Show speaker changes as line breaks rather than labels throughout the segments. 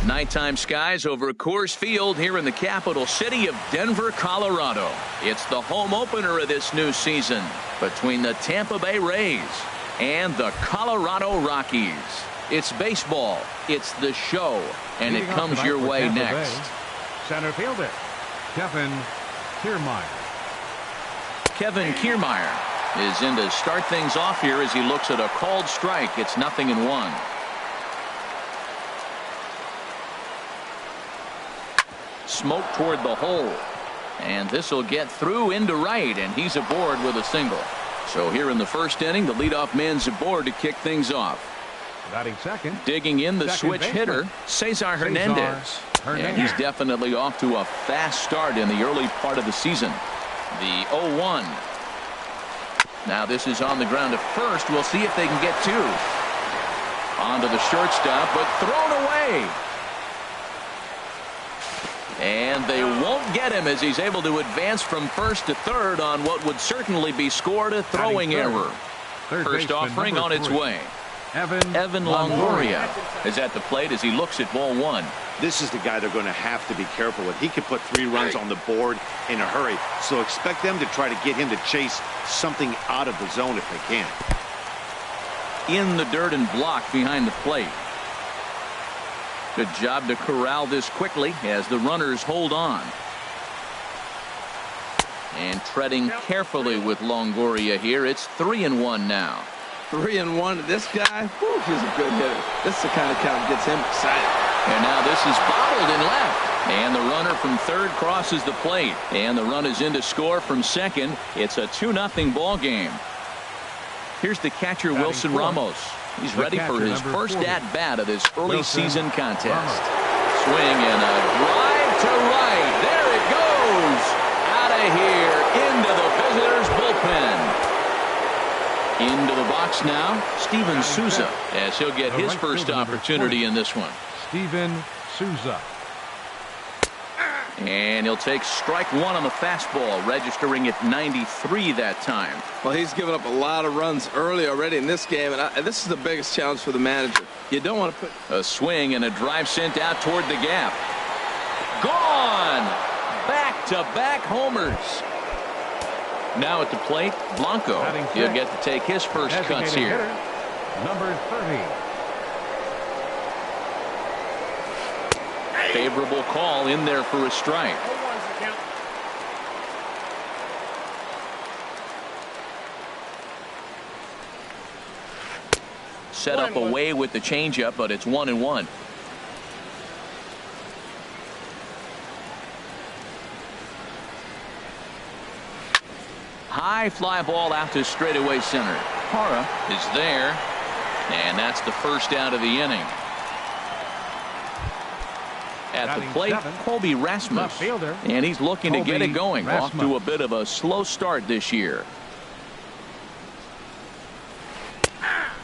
Nighttime skies over Coors Field here in the capital city of Denver, Colorado. It's the home opener of this new season between the Tampa Bay Rays and the Colorado Rockies. It's baseball, it's the show, and it comes your way next.
Center fielder, Kevin Kiermaier.
Kevin Kiermaier is in to start things off here as he looks at a called strike. It's 0-1. Smoke toward the hole, and this will get through into right, and he's aboard with a single. So here in the first inning, the leadoff man's aboard to kick things off.
Batting second.
Digging in the switch hitter, Cesar Hernandez. And he's definitely off to a fast start in the early part of the season. The 0-1. Now this is on the ground at first. We'll see if they can get two. Onto the shortstop, but thrown away. And they won't get him as he's able to advance from first to third on what would certainly be scored a throwing error. First offering on its way. Evan Longoria is at the plate as he looks at ball one.
This is the guy they're going to have to be careful with. He could put 3 runs on the board in a hurry. So expect them to try to get him to chase something out of the zone if they can.
In the dirt and blocked behind the plate. Good job to corral this quickly as the runners hold on. And treading carefully with Longoria here. It's 3-1 now.
3-1. This guy, whew, he's a good hitter. This is the kind of count that gets him excited.
And now this is bobbled in left. And the runner from third crosses the plate. And the run is in to score from second. It's a 2-0 ball game. Here's the catcher, Wilson Ramos. He's ready for his first at-bat of this early season contest. Swing and a drive to right. There it goes. Out of here into the visitors' bullpen. Into the box now, Steven Souza, as he'll get his first opportunity in this one.
Steven Souza.
And he'll take strike one on the fastball, registering at 93 that time.
Well, he's given up a lot of runs early already in this game, and this is the biggest challenge for the manager. You don't want to put
a swing and a drive sent out toward the gap. Gone! Back-to-back homers. Now at the plate, Blanco. He'll get to take his first cuts here.
Number 30.
Favorable call in there for a strike. Set up away with the changeup, but it's 1-1. High fly ball out to straightaway center. Hara is there, and that's the first out of the inning. At the plate, Colby Rasmus, and he's looking to get it going. Off to a bit of a slow start this year.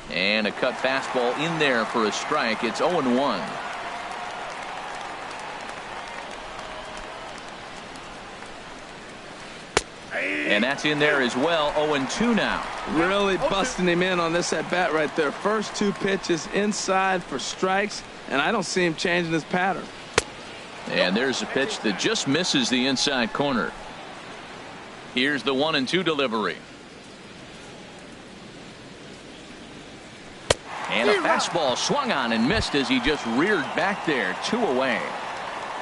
And a cut fastball in there for a strike. It's 0-1. And that's in there as well. 0-2 now.
Really busting him in on this at bat right there. First 2 pitches inside for strikes, and I don't see him changing his pattern.
And there's a pitch that just misses the inside corner. Here's the 1-2 delivery. And a fastball swung on and missed as he just reared back there. 2 away.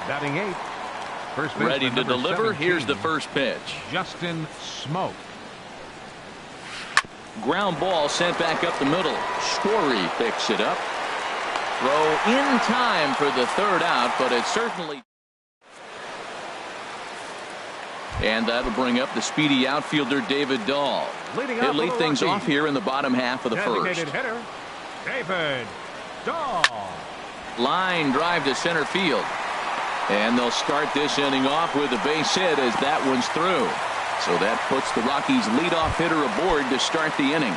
Batting 8.
Ready to deliver. 17. Here's the first pitch.
Justin Smoke.
Ground ball sent back up the middle. Story picks it up. Throw in time for the third out, but it certainly. And that'll bring up the speedy outfielder David Dahl. He'll lead things off here in the bottom half of the first.
Hitter, David Dahl.
Line drive to center field. And they'll start this inning off with a base hit as that one's through. So that puts the Rockies leadoff hitter aboard to start the inning.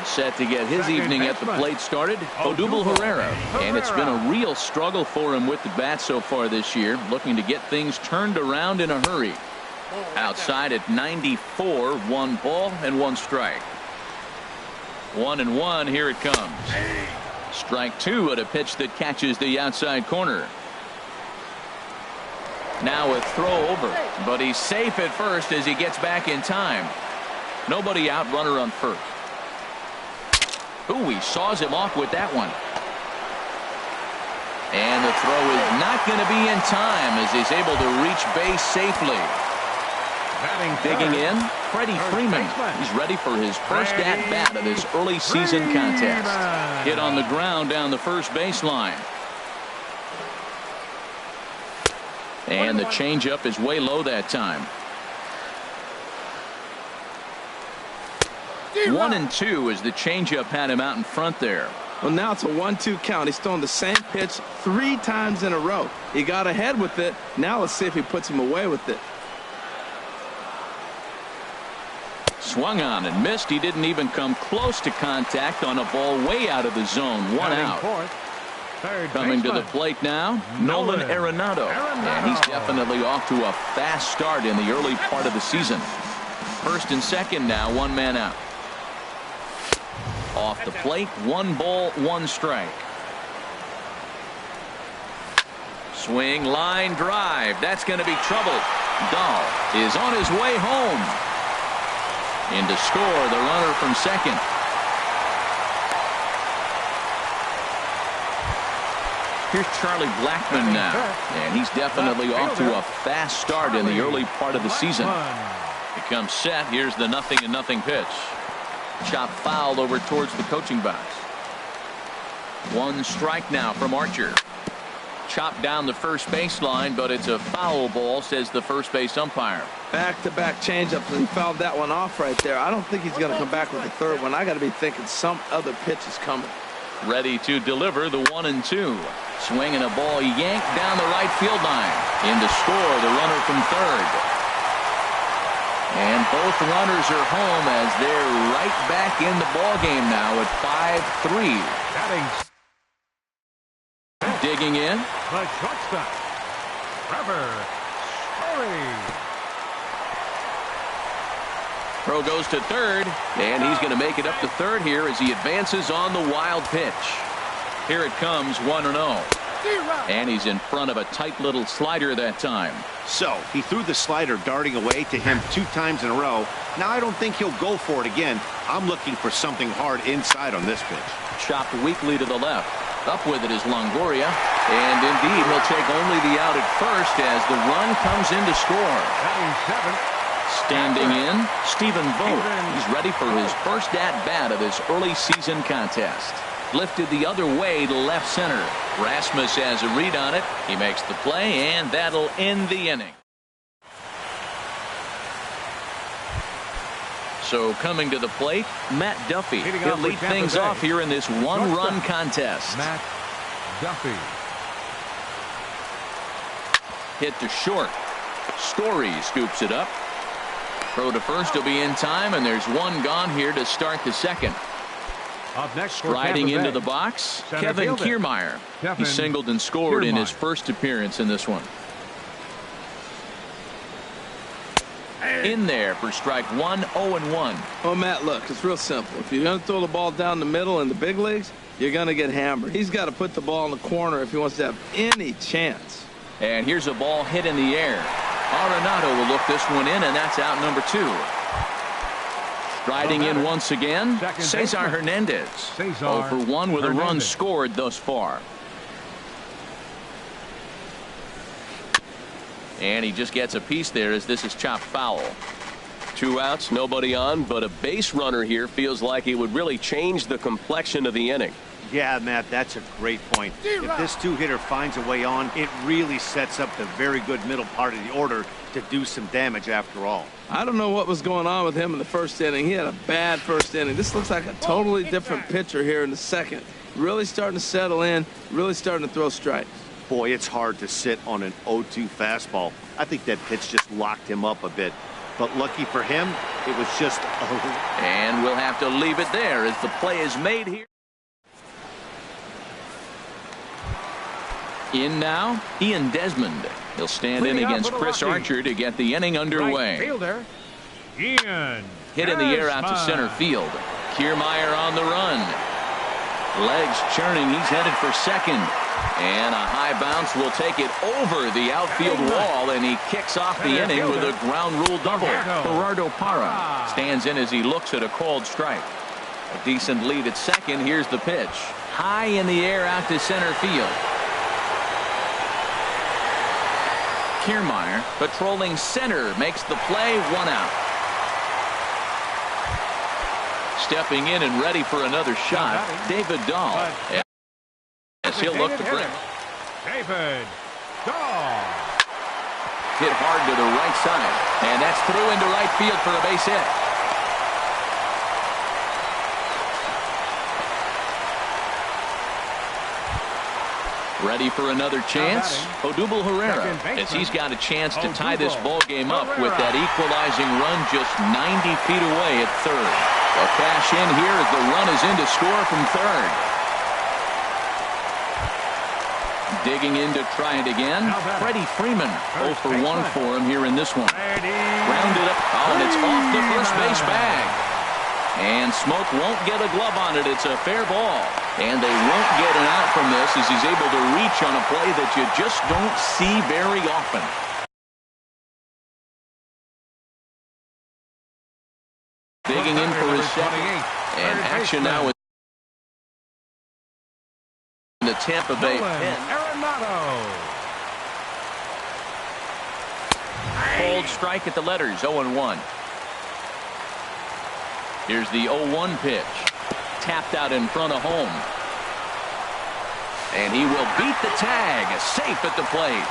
Set to get his evening at the plate started, Odubel Herrera. And it's been a real struggle for him with the bat so far this year, looking to get things turned around in a hurry. Outside at 94, 1 ball and 1 strike. 1-1, here it comes. Strike two at a pitch that catches the outside corner. Now a throw over, but he's safe at first as he gets back in time. Nobody out, runner on first. Ooh, he saws him off with that one. And the throw is not going to be in time as he's able to reach base safely. Digging in, Freddie Freeman. He's ready for his first at-bat of this early season contest. Hit on the ground down the first baseline. And the changeup is way low that time. 1-2 as the changeup had him out in front there.
Well, now it's a 1-2 count. He's thrown the same pitch 3 times in a row. He got ahead with it. Now let's see if he puts him away with it.
Swung on and missed. He didn't even come close to contact on a ball way out of the zone. One out. Coming to the plate now, Nolan Arenado. And he's definitely off to a fast start in the early part of the season. First and second now, one man out. Off the plate, 1 ball, 1 strike. Swing, line drive. That's going to be trouble. Dahl is on his way home. In to score the runner from second. Here's Charlie Blackmon now, and he's definitely off to a fast start in the early part of the season. He comes set. Here's the 0-0 pitch. Chop foul over towards the coaching box. 1 strike now from Archer. Chopped down the first baseline, but it's a foul ball, says the first base umpire.
Back-to-back changeups, and he fouled that one off right there. I don't think he's going to come back with the third one. I got to be thinking some other pitch is coming.
Ready to deliver the 1-2. Swing and a ball yanked down the right field line. In to score the runner from third. And both runners are home as they're right back in the ball game now at 5-3. Digging in.
The shortstop, Trevor Story.
Throw goes to third, and he's going to make it up to third here as he advances on the wild pitch. Here it comes, 1-0. And he's in front of a tight little slider that time.
So he threw the slider darting away to him 2 times in a row. Now I don't think he'll go for it again. I'm looking for something hard inside on this pitch.
Chopped weakly to the left. Up with it is Longoria. And indeed, he'll take only the out at first as the run comes in to score. Standing in, Stephen Vogt. He's ready for his first at-bat of this early season contest. Lifted the other way to left center. Rasmus has a read on it. He makes the play, and that'll end the inning. So coming to the plate, Matt Duffy. He'll lead things off here in this 1-run contest.
Matt Duffy.
Hit to short. Story scoops it up. Throw to first will be in time, and there's 1 gone here to start the second.
Up next,
striding into the box, Kevin Kiermaier. He singled and scored in his first appearance in this one. In there for strike 1, 0-1.
Oh, Matt, look, it's real simple. If you're going to throw the ball down the middle in the big leagues, you're going to get hammered. He's got to put the ball in the corner if he wants to have any chance.
And here's a ball hit in the air. Arenado will look this one in, and that's out number 2. Striding in once again, Cesar Hernandez. 0 for 1 with a run scored thus far. And he just gets a piece there as this is chopped foul.
2 outs, nobody on, but a base runner here feels like it would really change the complexion of the inning.
Yeah, Matt, that's a great point. If this 2-hitter finds a way on, it really sets up the very good middle part of the order to do some damage after all.
I don't know what was going on with him in the first inning. He had a bad first inning. This looks like a totally different pitcher here in the second. Really starting to settle in, really starting to throw strikes.
Boy, it's hard to sit on an 0-2 fastball. I think that pitch just locked him up a bit. But lucky for him, it was just
And we'll have to leave it there as the play is made here. In now, Ian Desmond. He'll stand in against Chris Archer to get the inning underway.
Right fielder, Ian.
Hit in the air out to center field. Kiermaier on the run. Legs churning. He's headed for second. And a high bounce will take it over the outfield wall, and he kicks off the inning with a ground rule double. Gerardo Parra stands in as he looks at a called strike. A decent lead at second. Here's the pitch. High in the air out to center field. Kiermaier patrolling center makes the play. 1 out. Stepping in and ready for another shot, David Dahl. As he'll look to bring.
David Dahl.
Hit hard to the right side. And that's through into right field for a base hit. Ready for another chance. Odubel Herrera, as he's got a chance to tie this ball game up with that equalizing run just 90 feet away at third. A cash in here as the run is in to score from third. Digging in to try it again. Freddie Freeman, 0 for 1 for him here in this one. Grounded up. Oh, and it's off the first base bag. And Smoke won't get a glove on it. It's a fair ball. And they won't get an out from this as he's able to reach on a play that you just don't see very often. Digging in for his second. And action now with the Tampa Bay pen. Cold strike at the letters. 0-1. Here's the 0-1 pitch. Tapped out in front of home. And he will beat the tag. Safe at the plate.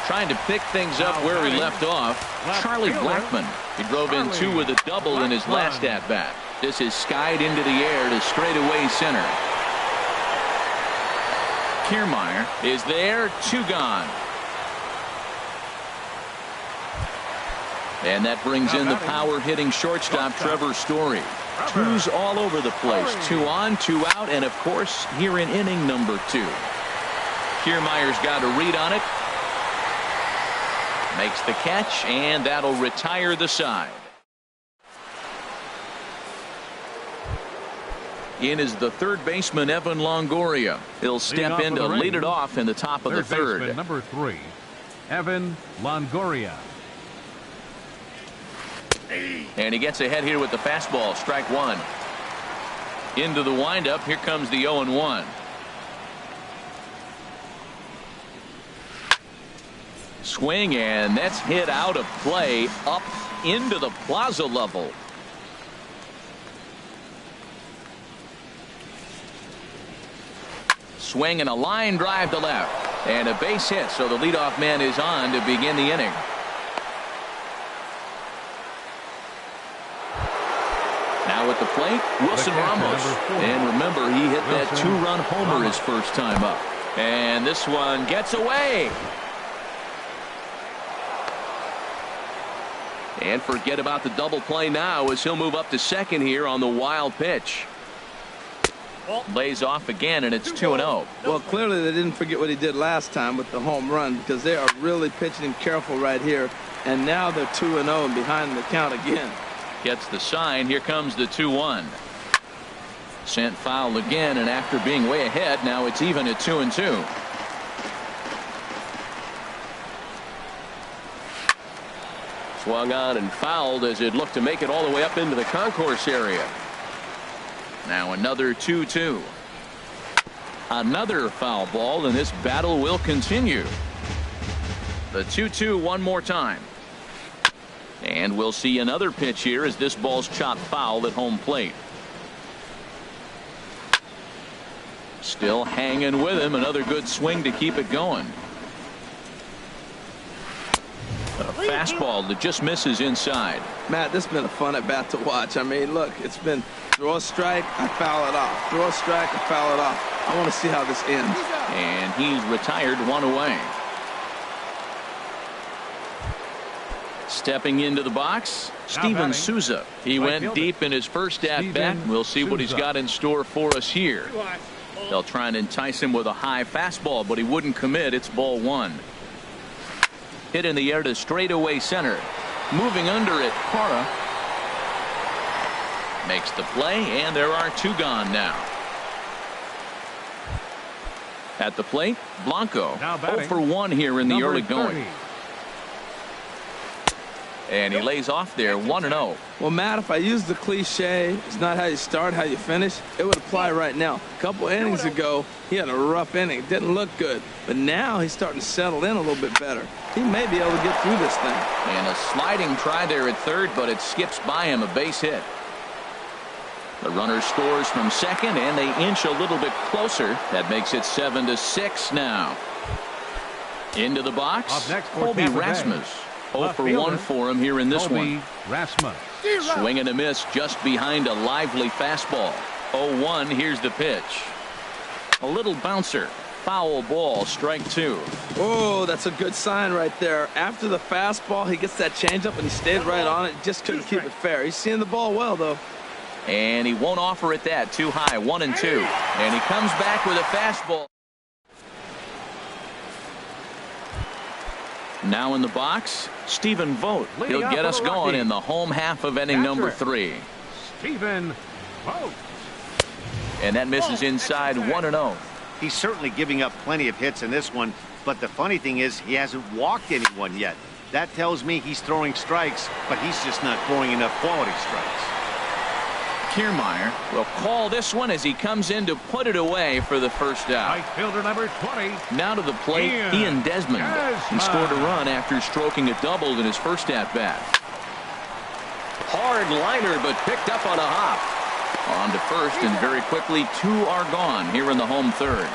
Trying to pick things up where he left off. Charlie Blackmon. He drove in 2 with a double in his last at-bat. This is skied into the air to straightaway center. Kiermaier is there. 2 gone. And that brings in the power-hitting shortstop, Trevor Story. 2's all over the place. 2 on, 2 out, and, of course, here in inning number 2. Kiermaier's got a read on it. Makes the catch, and that'll retire the side. In is the third baseman, Evan Longoria. He'll step in to lead it off in the top of the third.
Number 3, Evan Longoria.
And he gets ahead here with the fastball. Strike 1. Into the windup. Here comes the 0-1. Swing, and that's hit out of play up into the plaza level. Swing and a line drive to left. And a base hit, so the leadoff man is on to begin the inning. Now at the plate, Wilson Ramos. And remember, he hit that 2-run homer his first time up. And this one gets away. And forget about the double play now as he'll move up to second here on the wild pitch. Lays off again, and it's 2-0.
Well, clearly they didn't forget what he did last time with the home run, because they are really pitching him careful right here. And now they're 2-0 and behind the count again.
Gets the sign. Here comes the 2-1. Sent foul again, and after being way ahead, now it's even at 2-2. Swung on and fouled as it looked to make it all the way up into the concourse area. Now another 2-2. Another foul ball, and this battle will continue. The 2-2 one more time. And we'll see another pitch here as this ball's chopped foul at home plate. Still hanging with him. Another good swing to keep it going. A fastball that just misses inside.
Matt, this has been a fun at bat to watch. I mean, look, it's been throw a strike, I foul it off. Throw a strike, I foul it off. I want to see how this ends.
And he's retired, 1 away. Stepping into the box, Steven Souza. He went deep in his first at-bat. We'll see what he's got in store for us here. They'll try and entice him with a high fastball, but he wouldn't commit. It's ball 1. Hit in the air to straightaway center. Moving under it, Parra. Makes the play, and there are 2 gone now. At the plate, Blanco. 0 for 1 here in the early going. And he lays off there 1-0.
Well, Matt, if I use the cliche, it's not how you start, how you finish, it would apply right now. A couple innings ago, he had a rough inning. Didn't look good. But now he's starting to settle in a little bit better. He may be able to get through this thing.
And a sliding try there at third, but it skips by him, a base hit. The runner scores from second, and they inch a little bit closer. That makes it 7-6 now. Into the box,
Up next for
Colby
Tampa Bay.
Rasmus. 0 for
Fielder,
1 for him here in this
Colby
one.
Rasmus.
Swing and a miss just behind a lively fastball. 0-1, here's the pitch. A little bouncer. Foul ball, strike 2.
Oh, that's a good sign right there. After the fastball, he gets that changeup, and he stayed right on it. Just couldn't keep it fair. He's seeing the ball well, though.
And he won't offer it that. Too high, 1-2. And he comes back with a fastball. Now in the box, Stephen Vogt. He'll get us going in the home half of inning number 3.
Stephen Vogt.
And that misses inside, 1-0.
He's certainly giving up plenty of hits in this one, but the funny thing is he hasn't walked anyone yet. That tells me he's throwing strikes, but he's just not throwing enough quality strikes.
Kiermaier will call this one as he comes in to put it away for the first out.
Right fielder number 20.
Now to the plate, Ian Desmond. He scored a run after stroking a double in his first at-bat.
Hard liner, but picked up on a hop.
On to first, and very quickly 2 are gone here in the home third.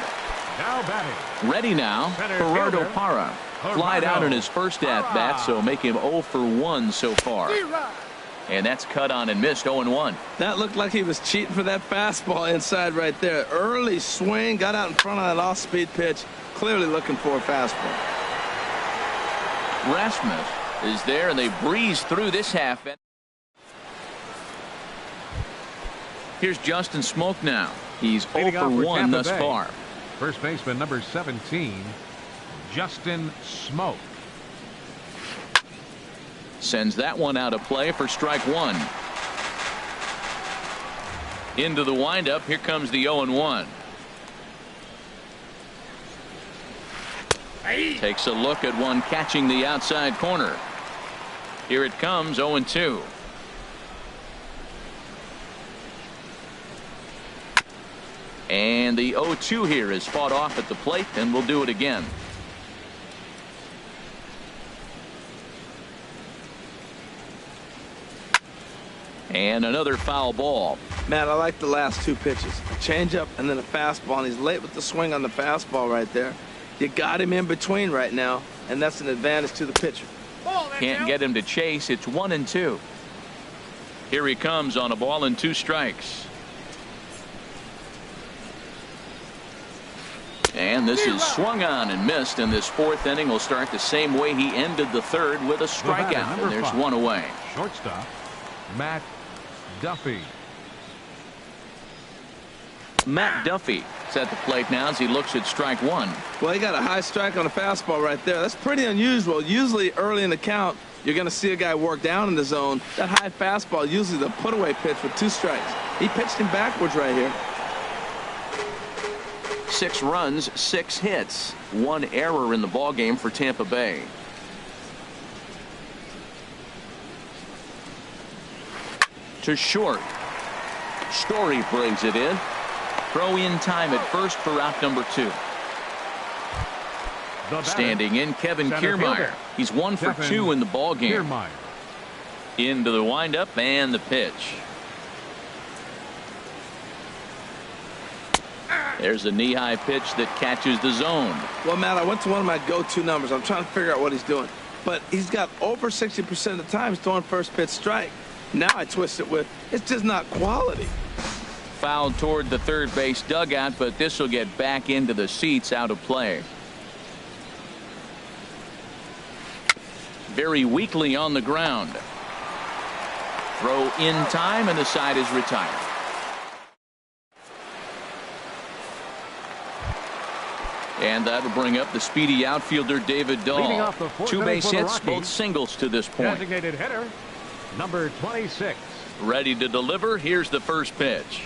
Now batting.
Ready now, Gerardo Parra. Flied out in his first at-bat, so make him 0 for 1 so far. And that's cut on and missed, 0-1.
That looked like he was cheating for that fastball inside right there. Early swing, got out in front of that off-speed pitch. Clearly looking for a fastball.
Rasmus is there, and they breeze through this half. Here's Justin Smoke now. He's 0 for 1 thus far.
First baseman number 17, Justin Smoke.
Sends that one out of play for strike 1. Into the windup. Here comes the 0-1. Takes a look at one catching the outside corner. Here it comes, 0-2. And the 0-2 here is fought off at the plate, and we'll do it again. And another foul ball.
Matt, I like the last 2 pitches. A changeup and then a fastball, and he's late with the swing on the fastball right there. You got him in between right now, and that's an advantage to the pitcher.
Can't get him to chase. It's 1-2. Here he comes on a ball and 2 strikes. And this is swung on and missed, and this 4th inning will start the same way he ended the 3rd with a strikeout, and there's 1 away.
Shortstop, Matt Duffy.
Matt Duffy is at the plate now as he looks at strike 1.
Well, he got a high strike on a fastball right there. That's pretty unusual. Usually early in the count, you're going to see a guy work down in the zone. That high fastball, usually the put-away pitch with 2 strikes. He pitched him backwards right here.
6 runs, 6 hits, 1 error in the ballgame for Tampa Bay. To short. Story brings it in. Throw in time at first for out number 2. Standing in, Kevin Kiermaier. He's 1 for 2 in the ballgame. Into the windup and the pitch. There's a knee-high pitch that catches the zone.
Well, Matt, I went to one of my go-to numbers. I'm trying to figure out what he's doing. But he's got over 60% of the time he's throwing first pitch strike. Now I twist it with, it's just not quality.
Fouled toward the third base dugout, but this will get back into the seats, out of play. Very weakly on the ground. Throw in time, and the side is retired. And that'll bring up the speedy outfielder David Dahl. 2 base hits, both singles to this point.
Designated hitter, number 26,
Ready to deliver. Here's the first pitch.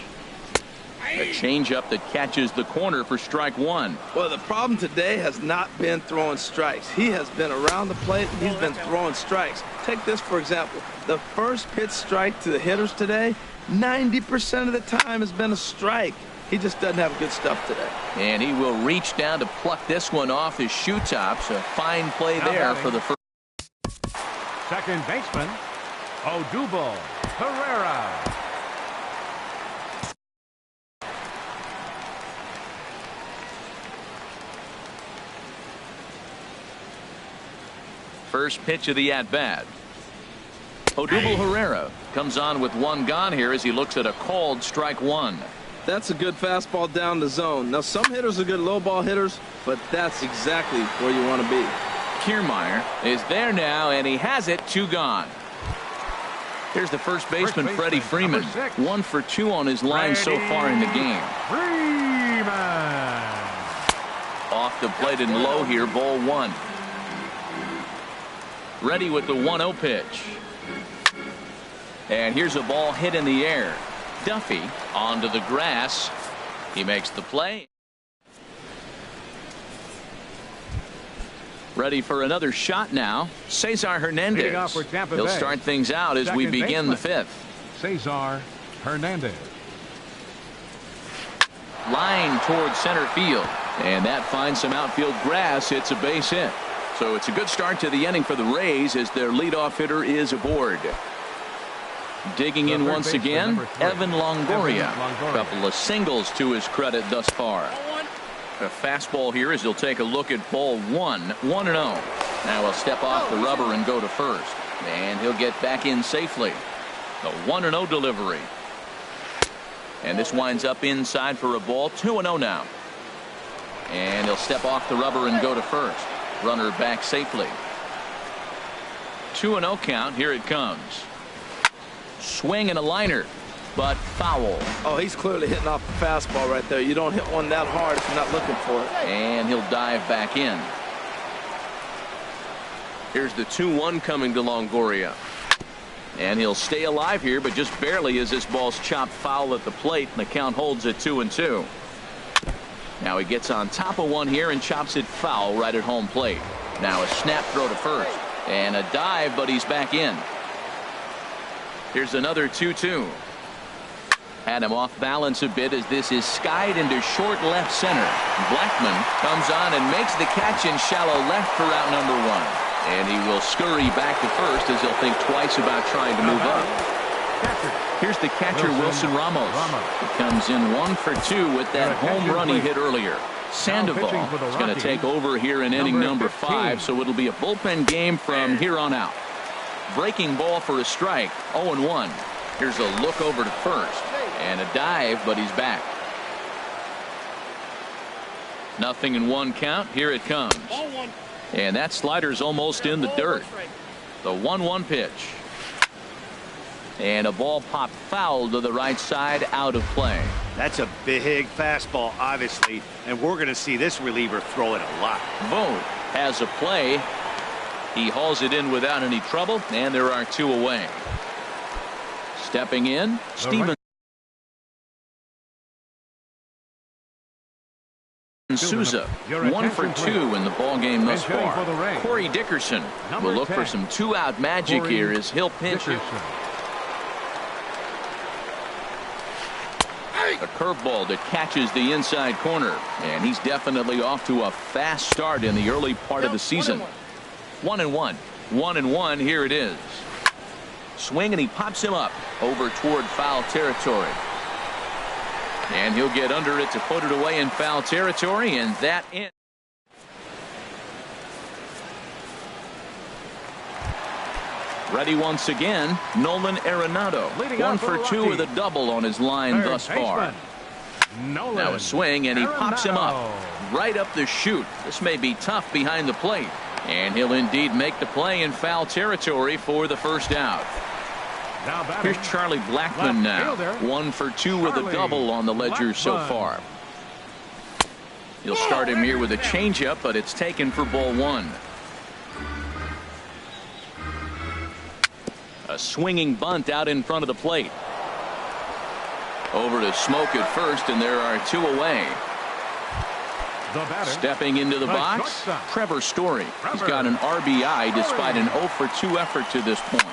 A changeup that catches the corner for strike one.
Well, the problem today has not been throwing strikes. He has been around the plate, and he's been throwing strikes. Take this, for example. The first pitch strike to the hitters today, 90% of the time has been a strike. He just doesn't have good stuff today.
And he will reach down to pluck this one off his shoe tops. A fine play there for the first.
Second baseman, Odubel Herrera.
First pitch of the at-bat. Odubel Herrera comes on with one gone here as he looks at a called strike one.
That's a good fastball down the zone. Now, some hitters are good low ball hitters, but that's exactly where you want to be.
Kiermaier is there now, and he has it. Two gone. Here's the first baseman, Freddie Freeman. 1 for 2 on his line so far in the game.
Freeman.
Off the plate and low here, ball one. Ready with the 1-0 pitch. And here's a ball hit in the air. Duffy onto the grass. He makes the play. Ready for another shot now. Cesar Hernandez. He'll start things out as we begin the fifth.
Cesar Hernandez.
Line towards center field. And that finds some outfield grass. It's a base hit. So it's a good start to the inning for the Rays as their leadoff hitter is aboard. Digging in once again, Evan Longoria. A couple of singles to his credit thus far. A fastball here as he'll take a look at ball one. 1-0. Now he'll step off the rubber and go to first. And he'll get back in safely. The 1-0 delivery. And this winds up inside for a ball. 2-0 now. And he'll step off the rubber and go to first. Runner back safely. 2-0 count. Here it comes. Swing and a liner, but foul.
Oh, he's clearly hitting off the fastball right there. You don't hit one that hard if you're not looking for it.
And he'll dive back in. Here's the 2-1 coming to Longoria. And he'll stay alive here, but just barely as this ball's chopped foul at the plate, and the count holds at 2-2. Now he gets on top of one here and chops it foul right at home plate. Now a snap throw to first. And a dive, but he's back in. Here's another 2-2. Had him off balance a bit as this is skied into short left center. Blackman comes on and makes the catch in shallow left for out number one. And he will scurry back to first as he'll think twice about trying to move up. Here's the catcher, Wilson Ramos. He comes in 1 for 2 with that home run he hit earlier. Sandoval is going to take over here in inning number 5, so it'll be a bullpen game from here on out. Breaking ball for a strike. 0-1. Here's a look over to first. And a dive, but he's back. 0-1 count. Here it comes. And that slider's almost in the dirt. The 1-1 pitch. And a ball popped foul to the right side, out of play.
That's a big fastball, obviously, and we're going to see this reliever throw it a lot.
Vogt has a play. He hauls it in without any trouble, and there are 2 away. Stepping in, Steven Souza, 1 for 2 in the ballgame thus far. Corey Dickerson will look for some 2-out magic here as he'll pinch it. A curveball that catches the inside corner, and he's definitely off to a fast start in the early part of the season. 1-1. 1-1. Here it is. Swing, and he pops him up over toward foul territory. And he'll get under it to put it away in foul territory, and that ends. Ready once again, Nolan Arenado. 1 for 2 with a double on his line thus far. Now a swing, and he pops him up right up the chute. This may be tough behind the plate. And he'll indeed make the play in foul territory for the first out. Here's Charlie Blackman now. 1 for 2 with a double on the ledger so far. He'll start him here with a changeup, but it's taken for ball 1. A swinging bunt out in front of the plate. Over to Smoke at first, and there are 2 away.
The batter,
Stepping into the box,
shortstop.
Trevor Story. He's got an RBI despite an 0 for 2 effort to this point.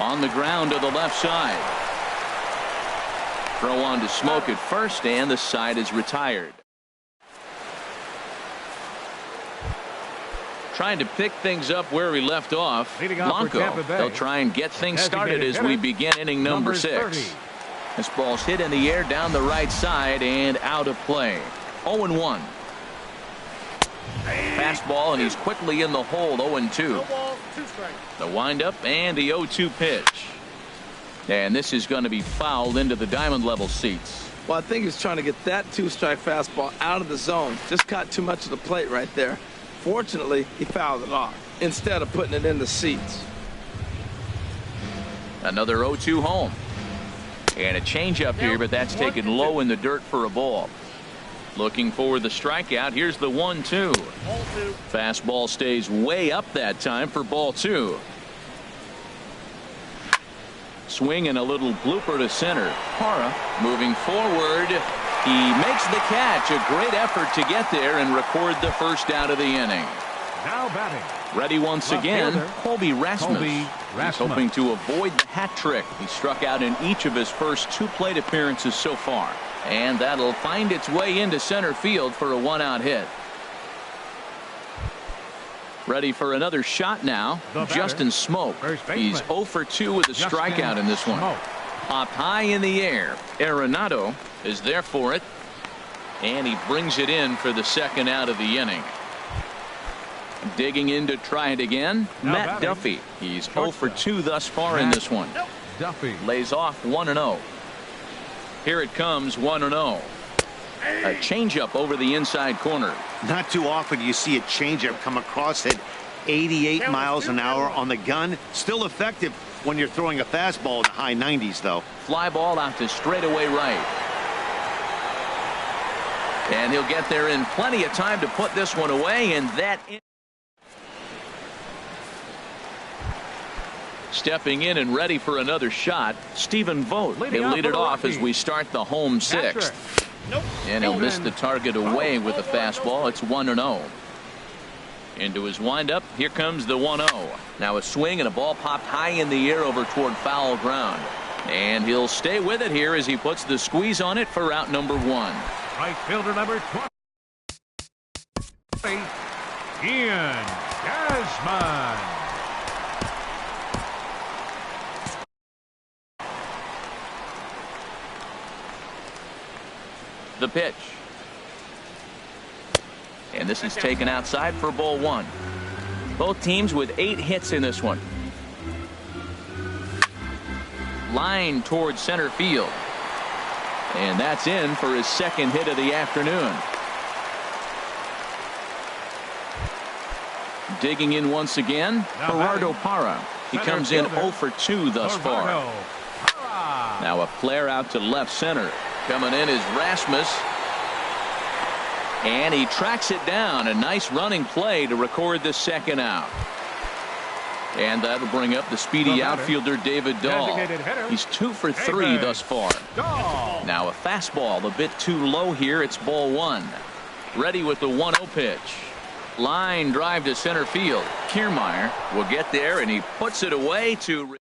On the ground to the left side. Throw on to Smoke at first, and the side is retired. Trying to pick things up where we left off.
Leading off for
Blanco.
Tampa Bay.
They'll try and get things started
Designated
as we
hitter,
begin inning number 6.
30.
This ball's hit in the air down the right side and out of play. 0-1. Fastball, and he's quickly in the hole. 0-2. The windup and the 0-2 pitch. And this is going to be fouled into the diamond level seats.
Well, I think he was trying to get that 2-strike fastball out of the zone. Just caught too much of the plate right there. Fortunately, he fouled it off instead of putting it in the seats.
Another 0-2 home. And a changeup here, but that's taken low in the dirt for a ball. Looking for the strikeout. Here's the 1-2. Fastball stays way up that time for ball 2. Swing and a little blooper to center. Parra moving forward. He makes the catch. A great effort to get there and record the first out of the inning.
Now batting,
Ready once
Left
again,
fielder,
Colby Rasmus.
Colby Rasmus.
He's hoping to avoid the hat trick. He struck out in each of his first 2 plate appearances so far. And that'll find its way into center field for a 1-out hit. Ready for another shot now.
The batter,
Justin Smoke.
first baseman.
He's 0 for 2 with a
Justin
strikeout in this one.
Smoke.
Popped high in the air. Arenado is there for it. And he brings it in for the second out of the inning. Digging in to try it again.
Now
Matt
batting,
Duffy. He's 0 for 2 thus far in
Matt
this one.
Duffy.
Lays off 1-0. Here it comes, 1-0. A changeup over the inside corner.
Not too often you see a changeup come across at 88 miles an hour on the gun. Still effective when you're throwing a fastball in the high 90s, though.
Fly ball out to straightaway right. And he'll get there in plenty of time to put this one away, and that. Stepping in and ready for another shot, Stephen Vogt. He'll lead it off as we start the home 6th. And he'll miss the target away with a fastball. It's 1-0. Into his windup. Here comes the 1-0. Now a swing and a ball popped high in the air over toward foul ground. And he'll stay with it here as he puts the squeeze on it for out number 1.
Right fielder number 20. Ian Desmond.
The pitch. And this is taken outside for ball 1. Both teams with 8 hits in this one. Line towards center field. And that's in for his second hit of the afternoon. Digging in once again, Gerardo Parra. He comes in 0 for 2 thus far. Now a flare out to left center. Coming in is Rasmus. And he tracks it down. A nice running play to record the second out. And that'll bring up the speedy outfielder David Dahl. He's 2 for 3 thus far. Now a fastball a bit too low here. It's ball 1. Ready with the 1-0 pitch. Line drive to center field. Kiermaier will get there, and he puts it away to.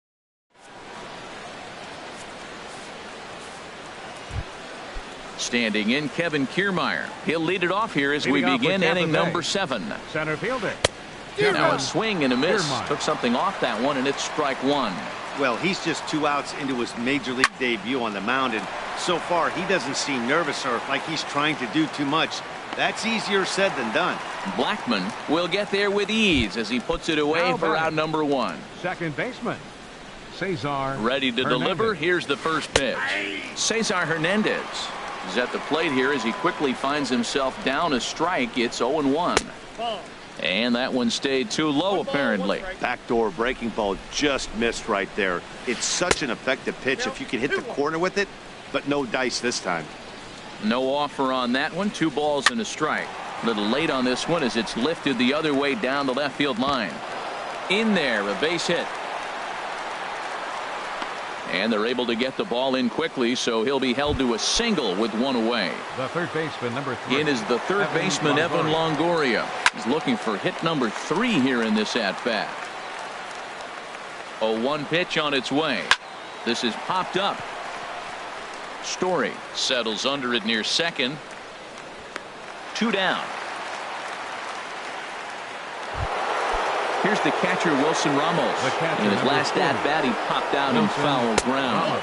Standing in, Kevin Kiermaier. He'll lead it off here as we begin inning number 7.
Center fielder.
Now a swing and a miss. Took something off that one, and it's strike 1.
Well, he's just 2 outs into his major league debut on the mound, and so far he doesn't seem nervous or like he's trying to do too much. That's easier said than done.
Blackman will get there with ease as he puts it away for out number 1.
Second baseman Cesar.
Ready to deliver. Here's the first pitch. Cesar Hernandez is at the plate here as he quickly finds himself down a strike. It's 0-1. And that one stayed too low apparently.
Backdoor breaking ball just missed right there. It's such an effective pitch if you can hit the corner with it, but no dice this time.
No offer on that one. 2 balls and a strike. A little late on this one as it's lifted the other way down the left field line. In there, a base hit. And they're able to get the ball in quickly, so he'll be held to a single with one away.
The third baseman, number 3.
In is the third baseman, Evan Longoria. He's looking for hit number 3 here in this at-bat. 0-1 pitch on its way. This is popped up. Story settles under it near second. 2 down. Here's the catcher, Wilson Ramos. In his last at-bat, he popped out in foul ground.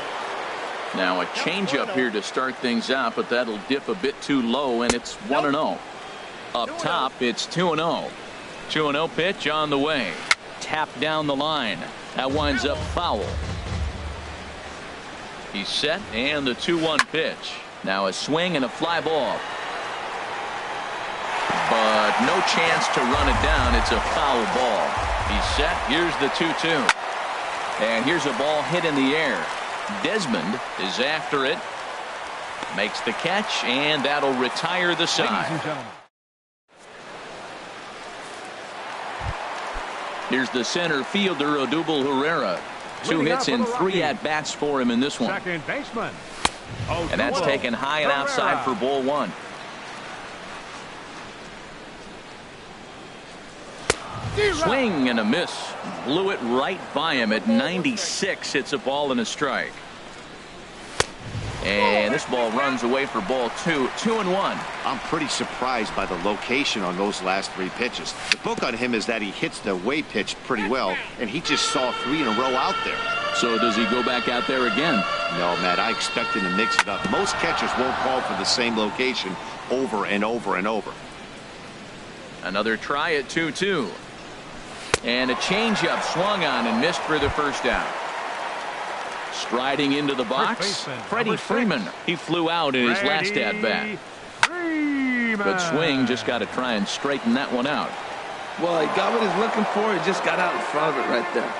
Now a changeup here to start things out, but that'll dip a bit too low, and it's 1-0. Up top, it's 2-0. 2-0 pitch on the way. Tapped down the line. That winds up foul. He's set, and the 2-1 pitch. Now a swing and a fly ball. But no chance to run it down. It's a foul ball. He's set. Here's the 2-2. And here's a ball hit in the air. Desmond is after it. Makes the catch, and that'll retire the side. Here's the center fielder, Odubel Herrera. 2 hits and 3 at-bats for him in this one.
Second baseman.
And that's taken high and outside for ball 1. Swing and a miss. Blew it right by him at 96. It's a ball and a strike. And this ball runs away for ball 2. 2-1.
I'm pretty surprised by the location on those last 3 pitches. The book on him is that he hits the away pitch pretty well, and he just saw 3 in a row out there.
So does he go back out there again?
No, Matt, I expect him to mix it up. Most catchers won't call for the same location over and over and over.
Another try at 2-2. And a changeup swung on and missed for the first out. Striding into the box, Freddie Freeman. He flew out in his last at-bat. Good swing, just got to try and straighten that one out.
Well, he got what he's looking for. He just got out in front of it right there.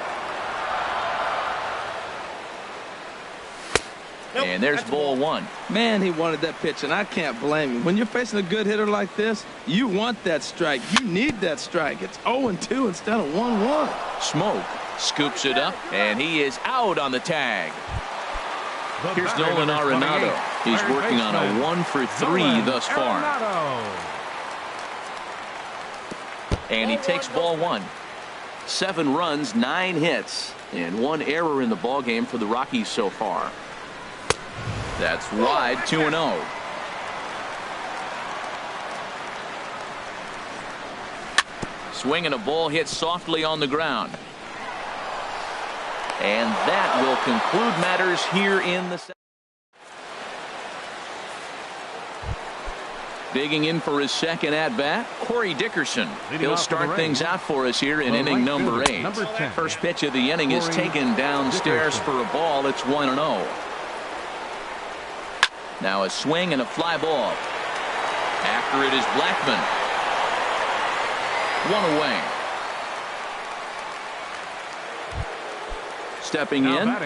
And there's ball 1.
Man, he wanted that pitch, and I can't blame him. When you're facing a good hitter like this, you want that strike. You need that strike. It's 0-2 instead of 1-1.
Smoke scoops it up, and he is out on the tag. Here's Nolan Arenado. He's working on a 1 for 3 thus far. And he takes ball 1. 7 runs, 9 hits, and 1 error in the ballgame for the Rockies so far. That's wide. 2-0. Swing and a ball hit softly on the ground. And that will conclude matters here in the second. Digging in for his second at-bat, Corey Dickerson. He'll start things out for us here in inning number 8. First pitch of the inning is taken downstairs for a ball. It's 1-0. Now a swing and a fly ball. After it is Blackman. 1 away. Stepping in.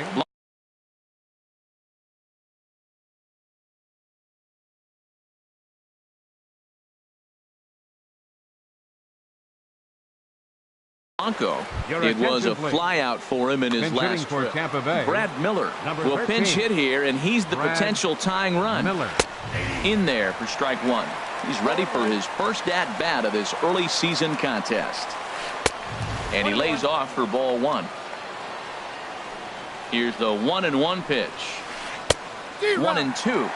Blanco. It was a flyout for him in his last trip. Brad Miller will pinch hit here, and he's the potential tying run. In there for strike 1. He's ready for his first at-bat of this early season contest. And he lays off for ball 1. Here's the 1-1 pitch. 1-2.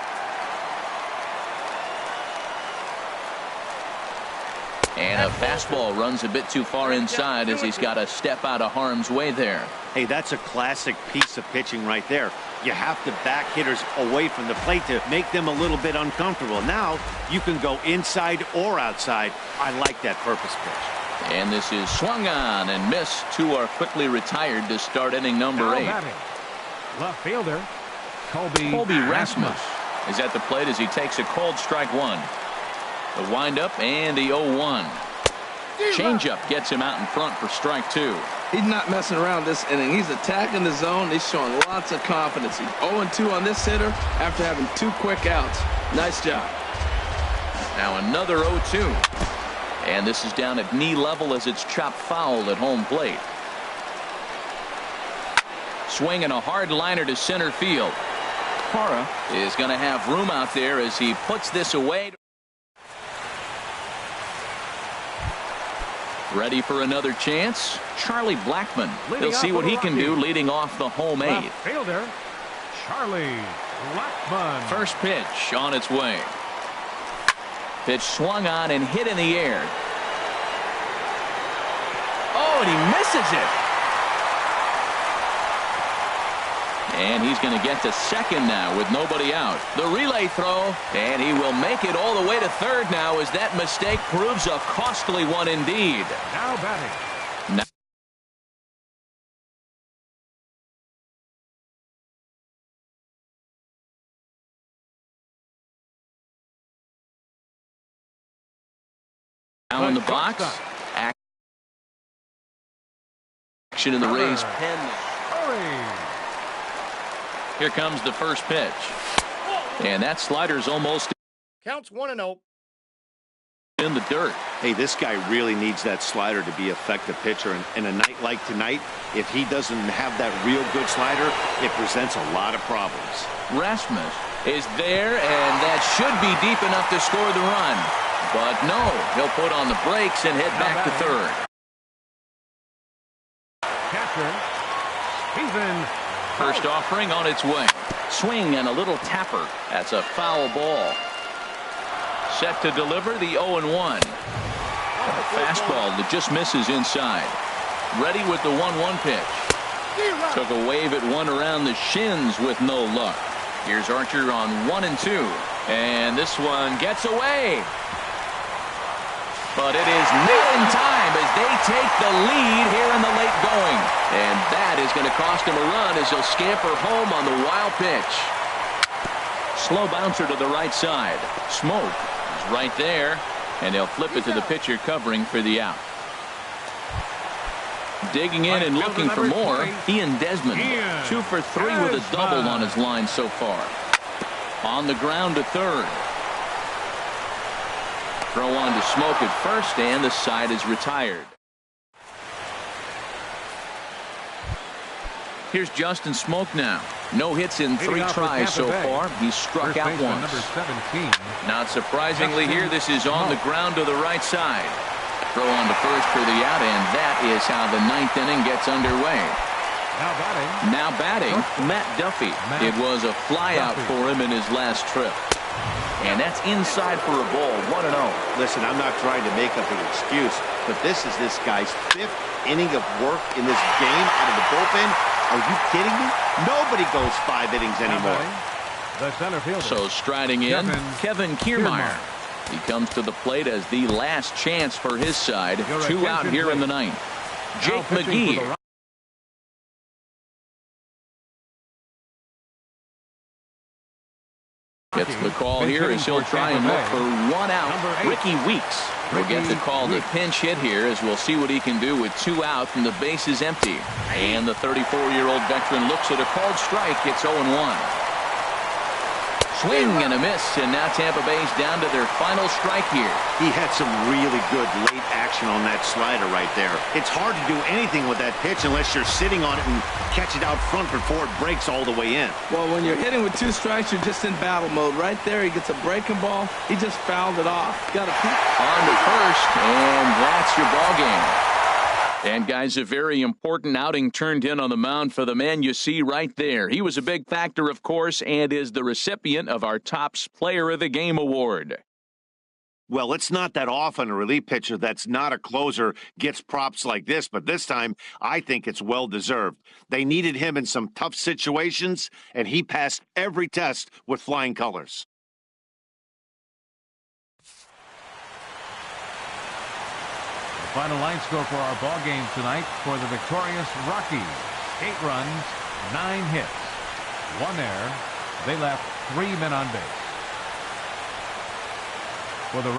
And a fastball runs a bit too far inside as he's got to step out of harm's way there.
Hey, that's a classic piece of pitching right there. You have to back hitters away from the plate to make them a little bit uncomfortable. Now you can go inside or outside. I like that purpose pitch.
And this is swung on and missed. 2 are quickly retired to start inning number 8.
Left fielder
Colby Rasmus is at the plate as he takes a cold strike 1. The windup and the 0-1. Changeup gets him out in front for strike 2.
He's not messing around this inning. He's attacking the zone. He's showing lots of confidence. He's 0-2 on this hitter after having 2 quick outs. Nice job.
Now another 0-2. And this is down at knee level as it's chopped foul at home plate. Swing and a hard liner to center field. Hora is going to have room out there as he puts this away. Ready for another chance. Charlie Blackmon. He'll see what he can do leading off the home eighth.
Left fielder, Charlie Blackmon.
First pitch on its way. Pitch swung on and hit in the air. Oh, and he misses it. And he's going to get to second now with nobody out. The relay throw, and he will make it all the way to third now as that mistake proves a costly one indeed.
Now batting.
Now in the box. Action in the Rays pen. Here comes the first pitch. And that slider's almost
Counts 1-0.
in the dirt.
Hey, this guy really needs that slider to be an effective pitcher. And a night like tonight, if he doesn't have that real good slider, it presents a lot of problems.
Rasmus is there, and that should be deep enough to score the run. But no, he'll put on the brakes and head back to third.
Catcher, Steven.
First offering on its way. Swing and a little tapper. That's a foul ball. Set to deliver the 0-1. Fastball that just misses inside. Ready with the 1-1 pitch. Took a wave at one around the shins with no luck. Here's Archer on 1-2. And this one gets away. But it is not in time as they take the lead here in the late going. And that is going to cost him a run as he'll scamper home on the wild pitch. Slow bouncer to the right side. Smoke is right there. And they'll flip it to the pitcher covering for the out. Digging in and looking for more, Ian Desmond. 2 for 3 with a double on his line so far. On the ground to third. Throw on to Smoke at first, and the side is retired. Here's Justin Smoke now. No hits in 3 tries so far. He's struck out once. Not surprisingly here, this is on the ground to the right side. Throw on to first for the out, and that is how the 9th inning gets underway. Now batting, Matt Duffy. It was a flyout for him in his last trip. And that's inside for a ball, 1-0.
Listen, I'm not trying to make up an excuse, but this is this guy's 5th inning of work in this game out of the bullpen. Are you kidding me? Nobody goes 5 innings anymore.
The center fielder.
So striding in, Kevin Kiermaier. He comes to the plate as the last chance for his side. 2 out here in the 9th. Jake McGee. Gets the call here as he'll try and look for 1 out. Ricky Weeks will get the call to pinch hit here as we'll see what he can do with 2 out and the base is empty. And the 34-year-old veteran looks at a called strike. It's 0-1. Swing and a miss, and now Tampa Bay's down to their final strike here.
He had some really good late action on that slider right there. It's hard to do anything with that pitch unless you're sitting on it and catch it out front before it breaks all the way in.
Well, when you're hitting with 2 strikes, you're just in battle mode. Right there, he gets a breaking ball. He just fouled it off. Got a peek.
On to first, and that's your ball game. And, guys, a very important outing turned in on the mound for the man you see right there. He was a big factor, of course, and is the recipient of our Topps Player of the Game award.
Well, it's not that often a relief pitcher that's not a closer gets props like this, but this time I think it's well-deserved. They needed him in some tough situations, and he passed every test with flying colors.
Final line score for our ball game tonight for the victorious Rockies. 8 runs, 9 hits, 1 error. They left 3 men on base. For the